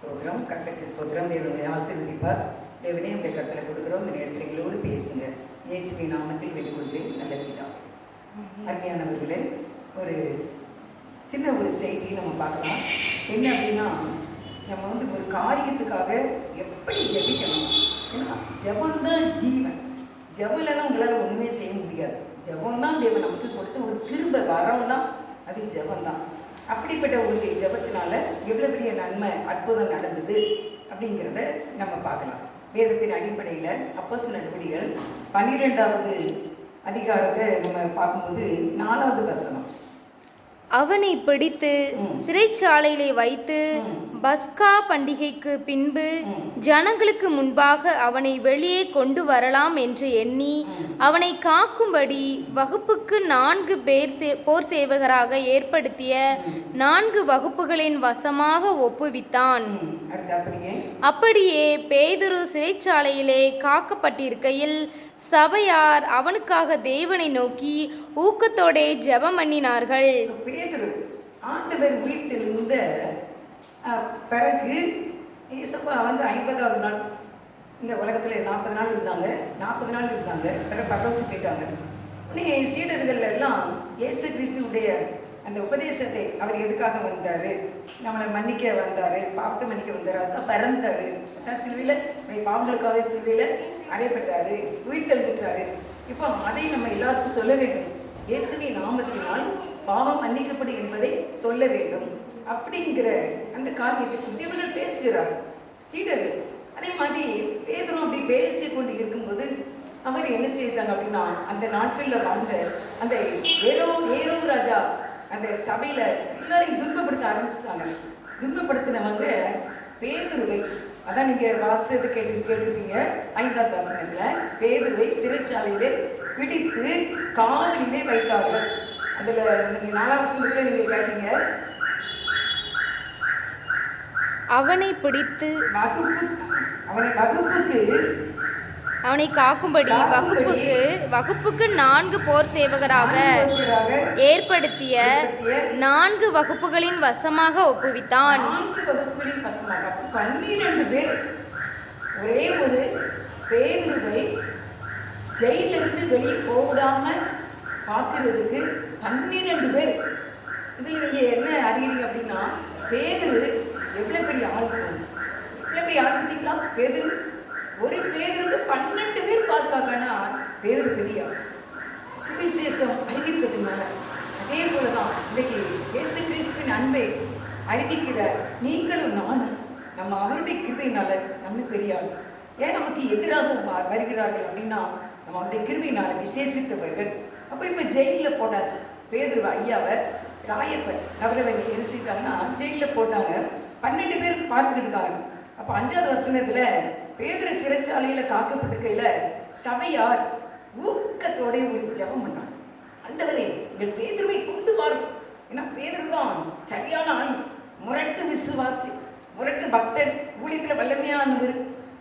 ஸ்தோத்திரம். கர்த்தருக்கு ஸ்தோத்திரம். தேவனுடைய ஆசீர்வதிப்பார். தேவனே உடைய கர்த்தரை கொடுக்குறோம். இந்த நேரத்தில் எங்களோடு பேசுங்க. இயேசுவின் நாமத்தில் வேண்டிக் கொள்கிறேன். நல்ல பிதாவே. அருமையானவர்களே, ஒரு சின்ன ஒரு செய்தி நம்ம பார்க்கலாம். என்ன அப்படின்னா, நம்ம ஒரு காரியத்துக்காக எப்படி ஜெபிக்கணும். ஏன்னா ஜெபம்தான் ஜீவன். ஜெபம் இல்லைன்னா உங்களால் ஒன்றுமே செய்ய முடியாது. ஜெபம் தான் தேவன் நமக்கு கொடுத்த ஒரு கிருபை வரம் தான், அது ஜெபம் தான். அப்படிப்பட்ட ஒரு ஜெபத்தினால எவ்வளோ பெரிய நன்மை அற்புதம் நடந்தது அப்படிங்கிறத நம்ம பார்க்கலாம். வேதத்தின் அடிப்படையில் அப்போஸ்தலர் நடவடிக்கைகள் 12வது அதிகாரத்தை நம்ம பார்க்கும்போது 4வது வசனம். அவனை பிடித்து சிறைச்சாலையிலே வைத்து பஸ்கா பண்டிகைக்கு பின்பு ஜனங்களுக்கு முன்பாக அவனை வெளியே கொண்டு வரலாம் என்று எண்ணி அவனை காக்கும்படி வகுப்புக்கு 4 பேர் போர் சேவகராக ஏற்படுத்திய 4 வகுப்புகளின் வசமாக ஒப்புவித்தான். அப்படியே பேதுரு சிறைச்சாலையிலே காக்கப்பட்டிருக்கையில் சபையார் அவனுக்காக தேவனை நோக்கி ஊக்கத்தோட ஜெபம் பண்ணினார்கள். பேதுரு ஆண்டவர் உயிர்த்தெழுந்த பிறகு இயேசுப்பா 50வது நாள் இந்த உலகத்தில் 40 நாள் இருந்தாங்க. 40 நாள் இருந்தாங்க. பிறகு பரலோகத்துக்கு போயிட்டாங்க. உடனே சீடர்கள் எல்லாம் இயேசு கிறிஸ்துவுடைய அந்த உபதேசத்தை அவர் எதுக்காக வந்தார், நம்மளை மன்னிக்க வந்தார், பாவத்தை மன்னிக்க வந்தார், அதுதான் பிறந்தார், அதான் சிலுவையில் பாவங்களுக்காக சிலுவையில் அறையப்பட்டார், உயிர்த்தெழுந்துட்டாரு. இப்போ அதை நம்ம எல்லாருக்கும் சொல்ல வேண்டும். இயேசுவின் நாமத்தினால் பாவம் மன்னிக்கப்படும் என்பதை சொல்ல வேண்டும் அப்படிங்கிற அந்த காரியத்தை இவர்கள் பேசுகிறார் சீடர்கள். அதே மாதிரி பேதுரும் அப்படி பேசி கொண்டு இருக்கும்போது அவர் என்ன செய்யறாங்க அப்படின்னா, அந்த நாட்களில் வாழ்ந்த அந்த ஏரோ ராஜா அந்த சபையில் எல்லாரையும் துன்பப்படுத்த ஆரம்பிச்சிட்டாங்க. துன்பப்படுத்தினவங்க பேதுருவை, அதான் நீங்கள் வாசித்தது கேட்டிருப்பீங்க 5வது வசனத்தில், பேதுருவை சிறைச்சாலையிலே பிடித்து காவலிலே வைத்தார்கள். அதில் நீங்கள் 4வது வசனத்தில் நீங்கள் கேட்டீங்க, அவனை பிடித்து அவனை காக்கும்படி வகுப்புக்கு 4 போர் சேவகராக ஏற்படுத்திய 4 வகுப்புகளின் வசமாக ஒப்புவித்தான். 4 வகுப்புகளின் வசமாக 12 பேர். ஒரே ஒரு பேதுருவை ஜெயிலிருந்து வெளியே போடாம பார்க்கறதுக்கு 12 பேர். இதில் நீங்க என்ன அறிகிறீங்க அப்படின்னா, பேதுரு எவ்வளவு பெரிய ஆள், எவ்வளவு பெரிய ஆள் பார்த்தீங்களா? பேதுரு ஒரு பேருக்கு 12 பேர் பாதுகாக்கனா பேதுரு பெரிய சுவிசேஷம் அறிவிப்பதுனால. அதே போலதான் இன்னைக்கு இயேசு கிறிஸ்துவின் அன்பை அறிவிக்கிற நீங்களும் நானும் நம்ம அவருடைய கிருபையினால நம்ம பெரிய ஆள். ஏன் நமக்கு எதிராக வருகிறார்கள் அப்படின்னா, நம்ம அவருடைய கிருபையினால விசேஷித்தவர்கள். அப்போ இப்போ ஜெயிலில் போட்டாச்சு பேதுரு ஐயாவை. ராயப்பர் அவரை எரிச்சிட்டாங்கன்னா ஜெயிலில் போட்டாங்க. 12 பேர் பார்த்துக்கிட்டு இருக்காங்க. அப்போ 5வது வசனத்தில் பேதுரு சிறைச்சாலையில் காக்கப்பட்டிருக்கையில் சபையார் ஊக்கத்தோட ஒரு ஜெபம் பண்ணாங்க. ஆண்டவரே, எங்கள் பேதுருவை கொண்டு வரும். ஏன்னா பேதுரு தான் சரியான ஆள், முரட்டு விசுவாசி, முரட்டு பக்தர், ஊழியத்தில் வல்லமையானவர்,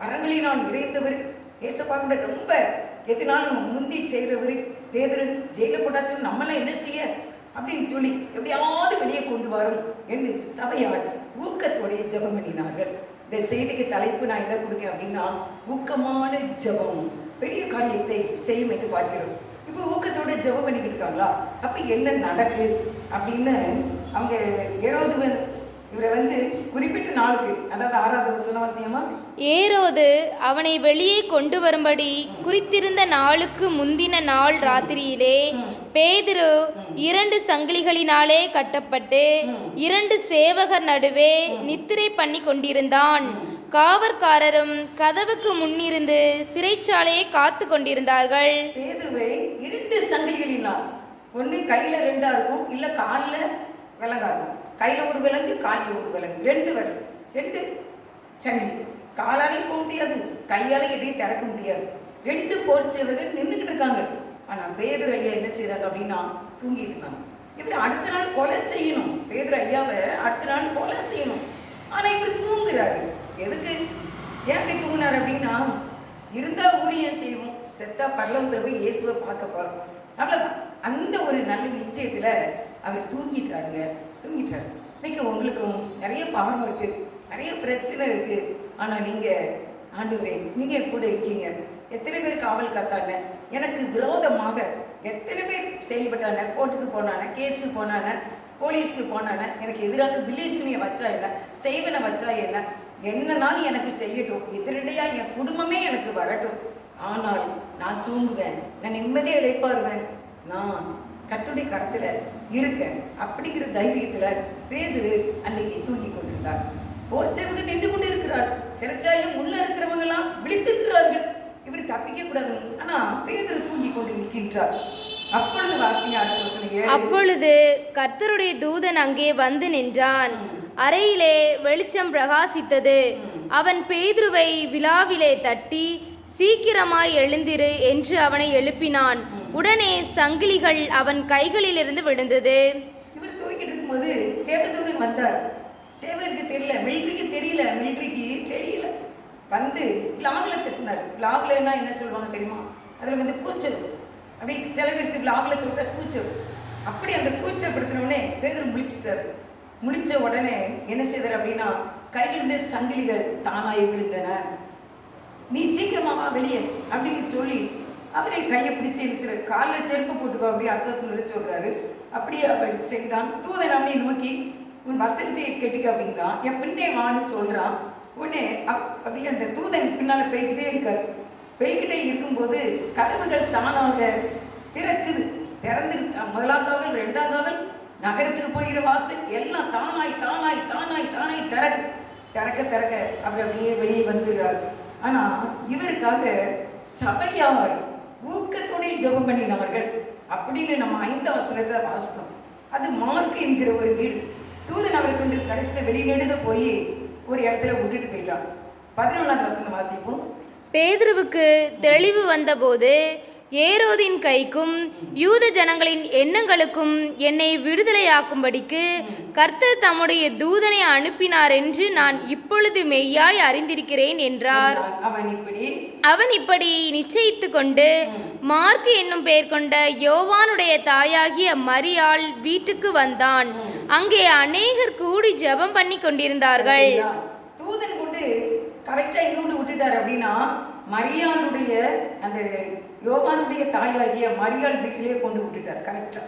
அறங்களினால் நிறைந்தவர், ஏசப்பா கூட ரொம்ப எதுனாலும் முந்தி செய்கிறவர். பேதுரு ஜெயிலில் போட்டாச்சுன்னு நம்மளாம் என்ன செய்ய அப்படின்னு சொல்லி எப்படியாவது வெளியே கொண்டு வரும் என்று சபையார் ஊக்கத்தோடைய ஜெபம் பண்ணினார்கள். இந்த செய்திக்கு தலைப்பு நான் என்ன கொடுக்கேன் அப்படின்னா, ஊக்கமான ஜெபம் பெரிய காரியத்தை செய்யும் என்று பார்க்கிறோம். இப்போ ஊக்கத்தோட ஜெபம் பண்ணிக்கிட்டு இருக்காங்களா? அப்போ என்ன நடக்கு அப்படின்னு அவங்க ஏரோது இவரை குறிப்பிட்ட நாளுக்கு, அதாவது 6வது வசனவாசியமா, ஏரோது அவனை வெளியே கொண்டு வரும்படி குறித்திருந்த நாளுக்கு முந்தின நாள் ராத்திரியிலே பேதுரு 2 சங்கிலிகளினாலே கட்டப்பட்டு 2 சேவகர் நடுவே நித்திரை பண்ணி கொண்டிருந்தான். காவற்காரரும் கதவுக்கு முன்னிருந்து சிறைச்சாலையை காத்து கொண்டிருந்தார்கள். பேதுருவை 2 சங்கிலிகளினால், ஒன்று கையில் 2 இருக்கும், இல்லை காலில் விலங்கா இருக்கும். கையில் ஒரு விலங்கு, காலில் ஒரு விலங்கு, 2 விலங்கு, 2 சங்கிலி. காலாலையும் போக முடியாது, கையால எதையும் திறக்க முடியாது. 2 போர் சேவகர் நின்றுக்கிட்டு இருக்காங்க. ஆனால் பேதுரு ஐயா என்ன செய்தாங்க அப்படின்னா, தூங்கிட்டு இருந்தாங்க. இவர் அடுத்த நாள் கொலை செய்யணும், பேதுரு ஐயாவை அடுத்த நாள் கொலை செய்யணும். ஆனால் இவர் தூங்குறாரு. எதுக்கு, ஏன் அப்படி தூங்கினார் அப்படின்னா, இருந்தால் ஊழியம் செய்வோம், செத்தா பரலோகத்தில் போய் இயேசுவை பார்க்க போகிறோம், அவ்வளோதான். அந்த ஒரு நல்ல நிச்சயத்தில் அவர் தூங்கிட்டாருங்க. இன்னைக்கு உங்களுக்கும் நிறைய பாவம் இருக்குது. நிறைய பிரச்சனை இருக்கு, ஆனா நீங்க ஆண்டவரே நீங்க கூட இருக்கீங்க. எத்தனை பேர் காவல் காத்தாங்க, எனக்கு விரோதமாக எத்தனை பேர் செயல்பட்டாங்க, கோர்ட்டுக்கு போனான, கேஸுக்கு போனான, போலீஸ்க்கு போனான, எனக்கு எதிராக வில்லேஜ்னியை வச்சா என்ன, செய்வனை வச்சா என்ன, என்னன்னாலும் எனக்கு செய்யட்டும், எதிரடையா என் குடும்பமே எனக்கு வரட்டும், ஆனால் நான் தூங்குவேன், நான் நிம்மதியை இழைப்பாருவேன், நான் கர்த்தருடைய கரத்துல இருக்கேன் அப்படிங்கிற தைரியத்துல பேதுரு அன்னைக்கு தூங்கி கொண்டிருந்தார். போர் செய்வது நின்று கொண்டு இருக்கிறார். சிறைச்சாலையும் உள்ள இருக்கிறவங்க எல்லாம் விழித்திருக்கிறார்கள், இவர் தப்பிக்க கூடாது. ஆனா பேதுரு தூங்கி கொண்டு இருக்கின்றார். அப்பொழுது வாசிங்க அடுத்த வசனம் 7. அப்பொழுது கர்த்தருடைய தூதன் அங்கே வந்து நின்றான். அறையிலே வெளிச்சம் பிரகாசித்தது. அவன் பேதுருவை விலாவிலே தட்டி, சீக்கிரமாய் எழுந்திரு என்று அவனை எழுப்பினான். உடனே சங்கிலிகள் அவன் கைகளிலிருந்து விழுந்தது. இவர் தூங்கிட்டு இருக்கும்போது தேவதூதன் வந்தார். சேவருக்கு தெரியல, மிலிட்ரிக்கு தெரியல, வந்து விலாகுல தட்டினார். விலாகுலன்னா என்ன சொல்லுவாங்க தெரியுமா? அதில் வந்து கூச்சல், அப்படி சில பேருக்கு விலாகுல தொட்ட கூச்சல், அப்படி அந்த கூச்சப்படுத்தினோடனே பேதுரு முழிச்சிட்டார். முழிச்ச உடனே என்ன செய்தார் அப்படின்னா, கையிலிருந்த சங்கிலிகள் தானாய் விழுந்தன. நீ சீக்கிரமாவா வெளியே அப்படின்னு சொல்லி அவரை கையை பிடிச்சி இருக்கிறார். காலில் செருப்பு போட்டுக்கோ அப்படி அடுத்த சொல்றாரு. அப்படியே அவர் செய்தான். தூதன் அவனை நோக்கி உன் வஸ்திரத்தை கெட்டுக்க அப்படிங்கிறான். என் பின்னே வான்னு சொல்றான். உடனே அப்படியே அந்த தூதன் பின்னால போய்கிட்டே இருக்காரு. போய்கிட்டே இருக்கும்போது கதவுகள் தானாக திறக்குது. திறந்து முதலாக்காவல், ரெண்டாக்காவல், நகரத்துக்கு போகிற வாசல் எல்லாம் தானாய் தானாய் தானாய் தானாய் திறக்க அவர் அப்படியே வெளியே வந்துடுறார். ஆனா இவருக்காக சபையார் ஊக்கத்தோடைய ஜெபம் பண்ணினவர்கள் அப்படின்னு நம்ம 5 வசனத்துல வாசித்தோம். அது மார்க் என்கிற ஒரு வீடு. தூதன் அவரை கொண்டு கடைசியில் வெளிநெடுக போய் ஒரு இடத்துல விட்டுட்டு போயிட்டான். 11ஆவது வசனம் வாசிப்போம். பேதுருவுக்கு தெளிவு வந்தபோது ஏரோதின் கைக்கும் யூத ஜனங்களின் எண்ணங்களுக்கும் என்னை விடுதலையாக்கும்படிக்கு கர்த்தர் தம்முடைய தூதனை அனுப்பினார் என்று நான் இப்பொழுது மெய்யாய் அறிந்திருக்கிறேன் என்றார். அவன் இப்படி நிச்சயித்து கொண்டு மார்க்கு என்னும் பெயர் கொண்ட யோவானுடைய தாயாகிய மரியாள் வீட்டுக்கு வந்தான். அங்கே அநேகர் கூடி ஜெபம் பண்ணி கொண்டிருந்தார்கள். தூதன் கொண்டு கரெக்டா எங்க விட்டுட்டார் அப்படின்னா, மரியாளுடைய அந்த யோவானுடைய தாயாகிய மரியாள் வீட்டிலே கொண்டு விட்டுட்டார். கரெக்டா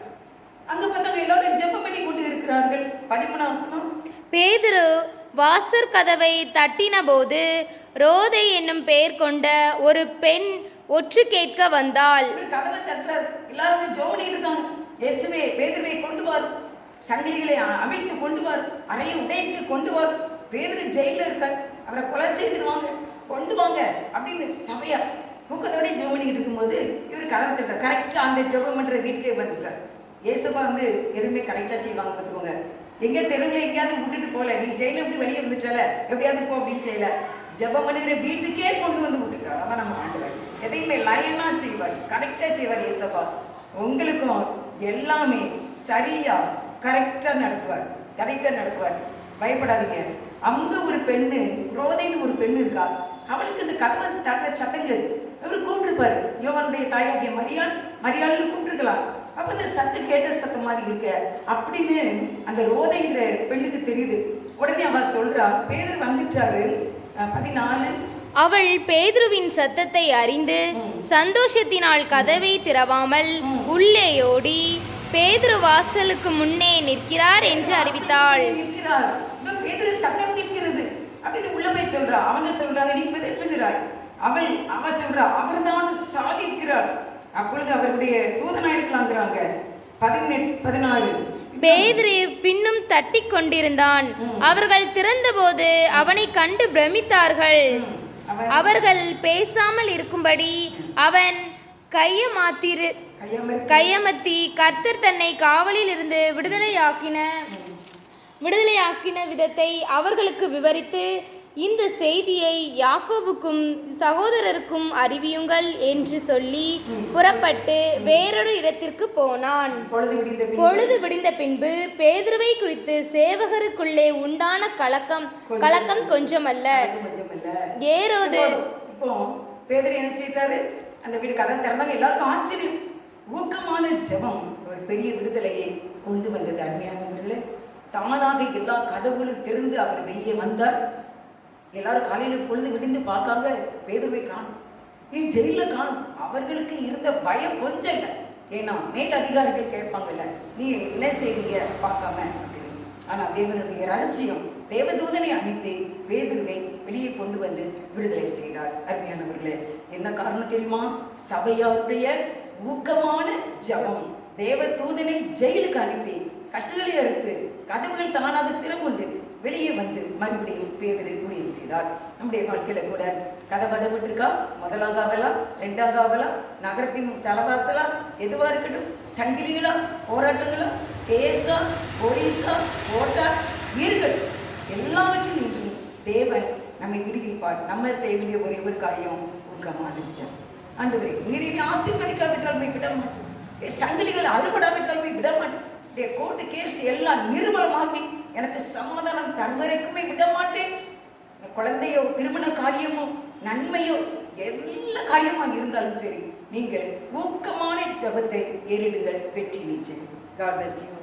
அங்க பார்த்தாங்க எல்லாரும் ஜெபம் பண்ணி கொண்டு இருக்கிறார்கள். 13ஆம் வசனம். பேதுரு வாசற் கதவை தட்டின போது ரோதை என்னும் பெயர் கொண்ட ஒரு பெண் ஒற்று கேட்க வந்தாள். கதவை தட்டுறார். எல்லாரும் ஜெபம் பண்ணிட்டு இருக்காங்க. இயேசுவே, பேதுருவை கொண்டு வார், சங்கிலிகளை அவிழ்த்து கொண்டு வார், அறையை உடைத்து கொண்டு வார், பேதுரு ஜெயில இருக்கார், அவரை கொலை செய்திருவாங்க, கொண்டு வாங்க அப்படின்னு சபையா ஊக்கத்தோட ஜெபம் பண்ணிக்கிட்டு இருக்கும்போது இவர் கதவை தட்டுறார். கரெக்டா அந்த ஜெபம் பண்ற வீட்டுக்கே வந்துட்டார். இயேசுவா வந்து எதுவுமே கரெக்டா செய்வாங்க பார்த்துக்கோங்க. எங்க தெருவில் எங்கேயாவது விட்டுட்டு போல, நீ ஜெயில விட்டு வெளியே வந்துட்டால எப்படியாவது போ அப்படின்னு செய்யல, ஜெபம் பண்ணுகிற வீட்டுக்கே கொண்டு வந்து விட்டுட்டார். அதான் நம்ம ஆண்டவர் எதையுமே லயனா செய்வார், கரெக்டா செய்வார். இயேசுவா உங்களுக்கும் எல்லாமே சரியா கரெக்டா நடத்துவார். பயப்படாதீங்க. அங்க ஒரு பெண்ணு, ரோதைன்னு ஒரு பெண்ணு இருக்கா, அவளுக்கு இந்த கதவை தட்டுற சத்தங்கள் அவர் கூப்பிட்டுருப்பாரு. யோவானுடைய தாயாகிய மரியாள்னு கூப்பிட்டுருக்கலாம். அப்ப இந்த சத்தம் கேட்ட சத்தம் மாதிரி இருக்க அப்படின்னு அந்த ரோதைங்கிற பெண்ணுக்கு தெரியுது. உடனே அவ சொல்றா, பேதுரு வந்துட்டாரு. 14. அவள் பேதுருவின் சத்தத்தை அறிந்து சந்தோஷத்தினால் கதவை திறவாமல் உள்ளேயோடி பேதுரு வாசலுக்கு முன்னே நிற்கிறார் என்று அறிவித்தாள். பேதுரு சத்தம் கேட்கிறது அப்படின்னு உள்ள போய் சொல்றா. அவங்க சொல்றாங்க, நீ பிதற்றுகிறாய். அவ சொல்றா, அவர்தான் சாதிக்கிறார். அப்பொழுது அவருடைய தூதனாயிருக்கலாங்கிறாங்க. 16. பேதுரு பின்னும் தட்டி கொண்டிருந்தான். அவர்கள் திறந்தபோது அவனை கண்டு பிரமித்தார்கள். அவர்கள் பேசாமல் இருக்கும்படி அவன் கையமத்தி கர்த்தர் தன்னை காவலில் இருந்து விடுதலையாக்கின விதத்தை அவர்களுக்கு விவரித்து, இந்த செய்தியை யாக்கோபுக்கும் சகோதரருக்கும் அறிவியுங்கள் என்று சொல்லி புறப்பட்டு வேறொரு இடத்திற்கு போனான். பொழுது விடிந்த பின்பு பேதுருவை குறித்து சேவகருக்குள்ளே உண்டான கலக்கம் கொஞ்சமல்ல. ஏரோது பேதுரு என்ன செய்தாரு, அந்த வீடு கதை திறந்தாங்க. எல்லாருக்கும் ஆச்சரியம். ஊக்கமான ஜெபம் ஒரு பெரிய விடுதலையை கொண்டு வந்தது. அருமையானவர்களே, தானாக எல்லா கதவுகளும் திறந்து அவர் வெளியே வந்தார். எல்லாரும் காலையில் பொழுது விடிந்து பார்க்காங்க, பேதுருவை காணும், ஜெயிலில் காணும். அவர்களுக்கு இருந்த பயம் கொஞ்சம் இல்லை. ஏன்னா மேல் அதிகாரிகள் கேட்பாங்கல்ல, நீ என்ன செய்வீங்க பார்க்காம அப்படின்னு. ஆனால் தேவனுடைய ரகசியம், தேவதூதனை அனுப்பி பேதுருவை வெளியே கொண்டு வந்து விடுதலை செய்தார். அருமையானவர்களே, என்ன காரணம் தெரியுமா? சபையாருடைய ஊக்கமான ஜபம். தேவதூதனை ஜெயிலுக்கு அனுப்பி கட்டுகளை அறுத்து கதவுகள் தானாக திறமுண்டு வெளியே வந்து மறுபடியும் பேதுரு ஊழியம் செய்தார். நம்முடைய வாழ்க்கையில கூட கதவடப்பட்டிருக்கா? முதலாகாவலா, ரெண்டாகாவலா, நகரத்தின் தலைவாசலா, எதுவா இருக்கட்டும், சங்கிலிகளா, போராட்டங்களா, கேஸா, போலீஸா, கோட்டா இருக்கட்டும், எல்லாவற்றையும் இன்று தேவன் நம்மை விடுவிப்பார். நம்ம செய்ய வேண்டிய ஒரே ஒரு காரியம் ஊக்கமான ஜெபம். ஆண்டவரே, நீர் என்னை ஆசீர்வதிக்காவிட்டால் போய் விட மாட்டேன், சங்கிலிகள் அறுபடாவிட்டால் போய் விட மாட்டேன், கோர்ட்டு கேஸ் எல்லாம் நிர்மலமாகி எனக்கு சமாதானம் தருவரைக்குமே விட மாட்டேன். குழந்தையோ, திருமண காரியமோ, நன்மையோ, எல்லா காரியமாக இருந்தாலும் சரி, நீங்கள் ஊக்கமான ஜெபத்தை ஏறிடுங்கள், வெற்றி நிச்சயம். God bless you.